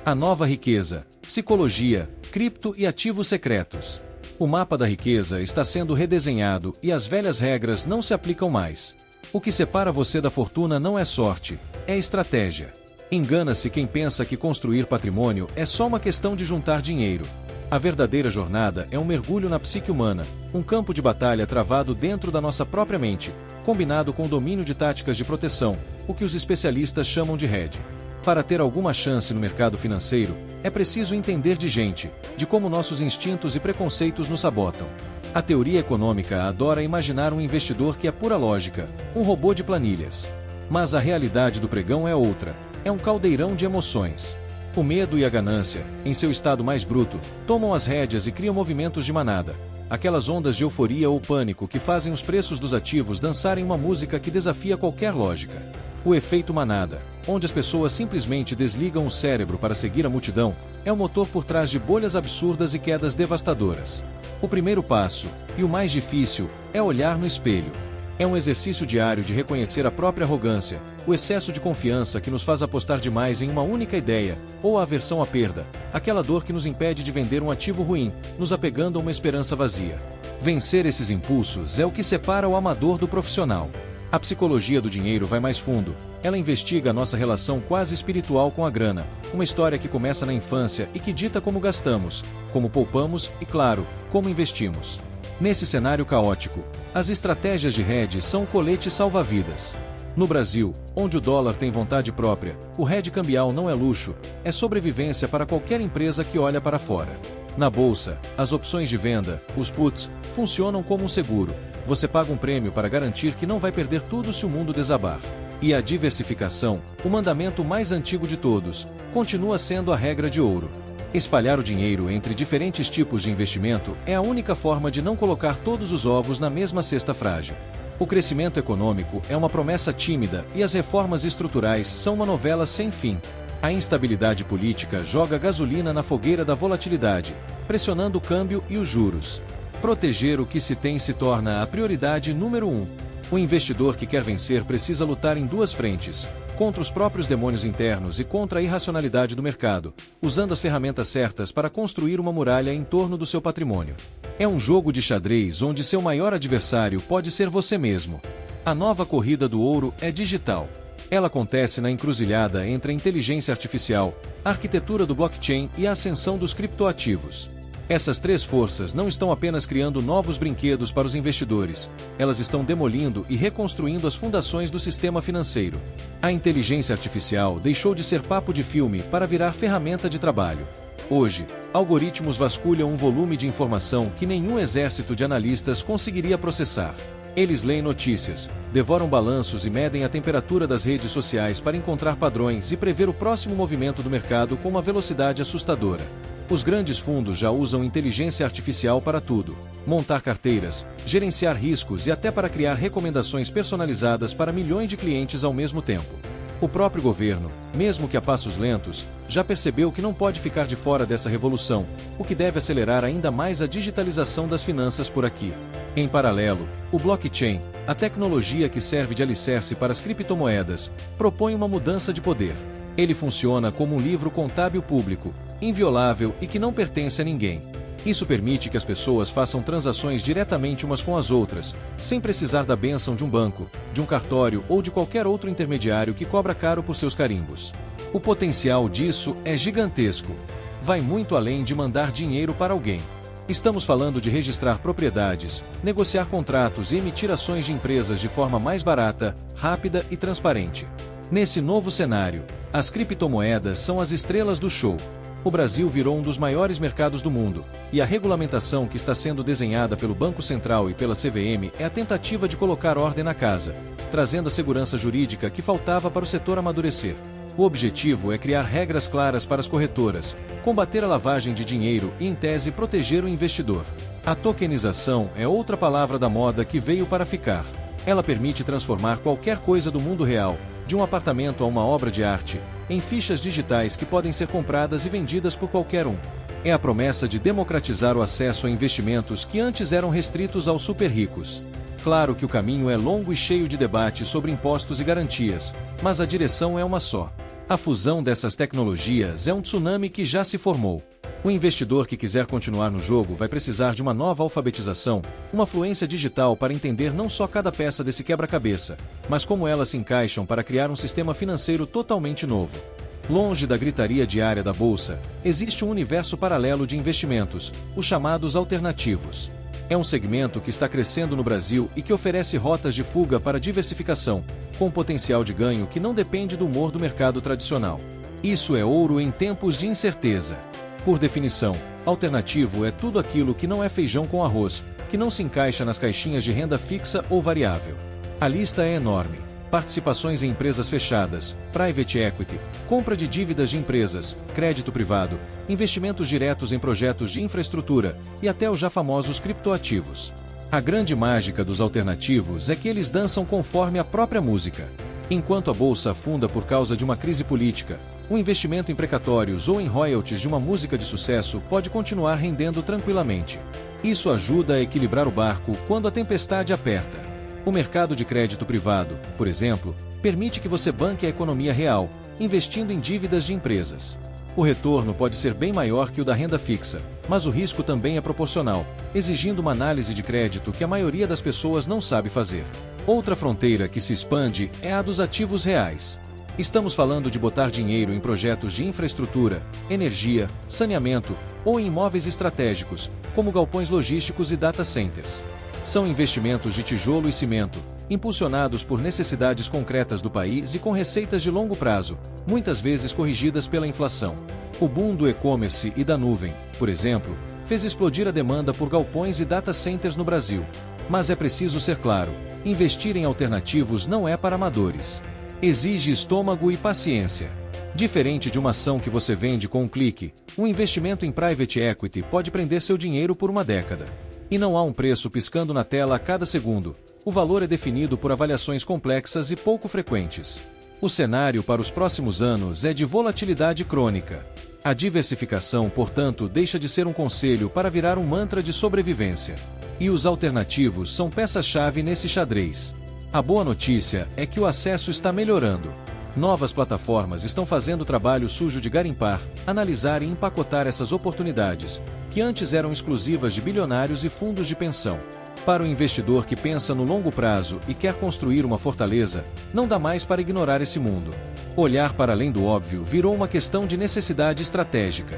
A nova riqueza, psicologia, cripto e ativos secretos. O mapa da riqueza está sendo redesenhado e as velhas regras não se aplicam mais. O que separa você da fortuna não é sorte, é estratégia. Engana-se quem pensa que construir patrimônio é só uma questão de juntar dinheiro. A verdadeira jornada é um mergulho na psique humana, um campo de batalha travado dentro da nossa própria mente, combinado com o domínio de táticas de proteção, o que os especialistas chamam de hedge. Para ter alguma chance no mercado financeiro, é preciso entender de gente, de como nossos instintos e preconceitos nos sabotam. A teoria econômica adora imaginar um investidor que é pura lógica, um robô de planilhas. Mas a realidade do pregão é outra, é um caldeirão de emoções. O medo e a ganância, em seu estado mais bruto, tomam as rédeas e criam movimentos de manada. Aquelas ondas de euforia ou pânico que fazem os preços dos ativos dançarem uma música que desafia qualquer lógica. O efeito manada, onde as pessoas simplesmente desligam o cérebro para seguir a multidão, é o motor por trás de bolhas absurdas e quedas devastadoras. O primeiro passo, e o mais difícil, é olhar no espelho. É um exercício diário de reconhecer a própria arrogância, o excesso de confiança que nos faz apostar demais em uma única ideia, ou a aversão à perda, aquela dor que nos impede de vender um ativo ruim, nos apegando a uma esperança vazia. Vencer esses impulsos é o que separa o amador do profissional. A psicologia do dinheiro vai mais fundo. Ela investiga a nossa relação quase espiritual com a grana, uma história que começa na infância e que dita como gastamos, como poupamos e, claro, como investimos. Nesse cenário caótico, as estratégias de hedge são o colete salva-vidas. No Brasil, onde o dólar tem vontade própria, o hedge cambial não é luxo, é sobrevivência para qualquer empresa que olha para fora. Na bolsa, as opções de venda, os puts, funcionam como um seguro. Você paga um prêmio para garantir que não vai perder tudo se o mundo desabar. E a diversificação, o mandamento mais antigo de todos, continua sendo a regra de ouro. Espalhar o dinheiro entre diferentes tipos de investimento é a única forma de não colocar todos os ovos na mesma cesta frágil. O crescimento econômico é uma promessa tímida e as reformas estruturais são uma novela sem fim. A instabilidade política joga gasolina na fogueira da volatilidade, pressionando o câmbio e os juros. Proteger o que se tem se torna a prioridade número 1. O investidor que quer vencer precisa lutar em duas frentes, contra os próprios demônios internos e contra a irracionalidade do mercado, usando as ferramentas certas para construir uma muralha em torno do seu patrimônio. É um jogo de xadrez onde seu maior adversário pode ser você mesmo. A nova corrida do ouro é digital. Ela acontece na encruzilhada entre a inteligência artificial, a arquitetura do blockchain e a ascensão dos criptoativos. Essas três forças não estão apenas criando novos brinquedos para os investidores, elas estão demolindo e reconstruindo as fundações do sistema financeiro. A inteligência artificial deixou de ser papo de filme para virar ferramenta de trabalho. Hoje, algoritmos vasculham um volume de informação que nenhum exército de analistas conseguiria processar. Eles leem notícias, devoram balanços e medem a temperatura das redes sociais para encontrar padrões e prever o próximo movimento do mercado com uma velocidade assustadora. Os grandes fundos já usam inteligência artificial para tudo: montar carteiras, gerenciar riscos e até para criar recomendações personalizadas para milhões de clientes ao mesmo tempo. O próprio governo, mesmo que a passos lentos, já percebeu que não pode ficar de fora dessa revolução, o que deve acelerar ainda mais a digitalização das finanças por aqui. Em paralelo, o blockchain, a tecnologia que serve de alicerce para as criptomoedas, propõe uma mudança de poder. Ele funciona como um livro contábil público, inviolável e que não pertence a ninguém. Isso permite que as pessoas façam transações diretamente umas com as outras, sem precisar da bênção de um banco, de um cartório ou de qualquer outro intermediário que cobra caro por seus carimbos. O potencial disso é gigantesco. Vai muito além de mandar dinheiro para alguém. Estamos falando de registrar propriedades, negociar contratos e emitir ações de empresas de forma mais barata, rápida e transparente. Nesse novo cenário, as criptomoedas são as estrelas do show. O Brasil virou um dos maiores mercados do mundo, e a regulamentação que está sendo desenhada pelo Banco Central e pela CVM é a tentativa de colocar ordem na casa, trazendo a segurança jurídica que faltava para o setor amadurecer. O objetivo é criar regras claras para as corretoras, combater a lavagem de dinheiro e, em tese, proteger o investidor. A tokenização é outra palavra da moda que veio para ficar. Ela permite transformar qualquer coisa do mundo real, de um apartamento a uma obra de arte, em fichas digitais que podem ser compradas e vendidas por qualquer um. É a promessa de democratizar o acesso a investimentos que antes eram restritos aos super ricos. Claro que o caminho é longo e cheio de debates sobre impostos e garantias, mas a direção é uma só. A fusão dessas tecnologias é um tsunami que já se formou. O investidor que quiser continuar no jogo vai precisar de uma nova alfabetização, uma fluência digital para entender não só cada peça desse quebra-cabeça, mas como elas se encaixam para criar um sistema financeiro totalmente novo. Longe da gritaria diária da bolsa, existe um universo paralelo de investimentos, os chamados alternativos. É um segmento que está crescendo no Brasil e que oferece rotas de fuga para diversificação, com potencial de ganho que não depende do humor do mercado tradicional. Isso é ouro em tempos de incerteza. Por definição, alternativo é tudo aquilo que não é feijão com arroz, que não se encaixa nas caixinhas de renda fixa ou variável. A lista é enorme. Participações em empresas fechadas, private equity, compra de dívidas de empresas, crédito privado, investimentos diretos em projetos de infraestrutura e até os já famosos criptoativos. A grande mágica dos alternativos é que eles dançam conforme a própria música. Enquanto a bolsa afunda por causa de uma crise política, um investimento em precatórios ou em royalties de uma música de sucesso pode continuar rendendo tranquilamente. Isso ajuda a equilibrar o barco quando a tempestade aperta. O mercado de crédito privado, por exemplo, permite que você banque a economia real, investindo em dívidas de empresas. O retorno pode ser bem maior que o da renda fixa, mas o risco também é proporcional, exigindo uma análise de crédito que a maioria das pessoas não sabe fazer. Outra fronteira que se expande é a dos ativos reais. Estamos falando de botar dinheiro em projetos de infraestrutura, energia, saneamento ou em imóveis estratégicos, como galpões logísticos e data centers. São investimentos de tijolo e cimento, impulsionados por necessidades concretas do país e com receitas de longo prazo, muitas vezes corrigidas pela inflação. O boom do e-commerce e da nuvem, por exemplo, fez explodir a demanda por galpões e data centers no Brasil. Mas é preciso ser claro, investir em alternativos não é para amadores. Exige estômago e paciência. Diferente de uma ação que você vende com um clique, um investimento em private equity pode prender seu dinheiro por uma década. E não há um preço piscando na tela a cada segundo. O valor é definido por avaliações complexas e pouco frequentes. O cenário para os próximos anos é de volatilidade crônica. A diversificação, portanto, deixa de ser um conselho para virar um mantra de sobrevivência. E os alternativos são peça-chave nesse xadrez. A boa notícia é que o acesso está melhorando. Novas plataformas estão fazendo o trabalho sujo de garimpar, analisar e empacotar essas oportunidades, que antes eram exclusivas de bilionários e fundos de pensão. Para o investidor que pensa no longo prazo e quer construir uma fortaleza, não dá mais para ignorar esse mundo. Olhar para além do óbvio virou uma questão de necessidade estratégica.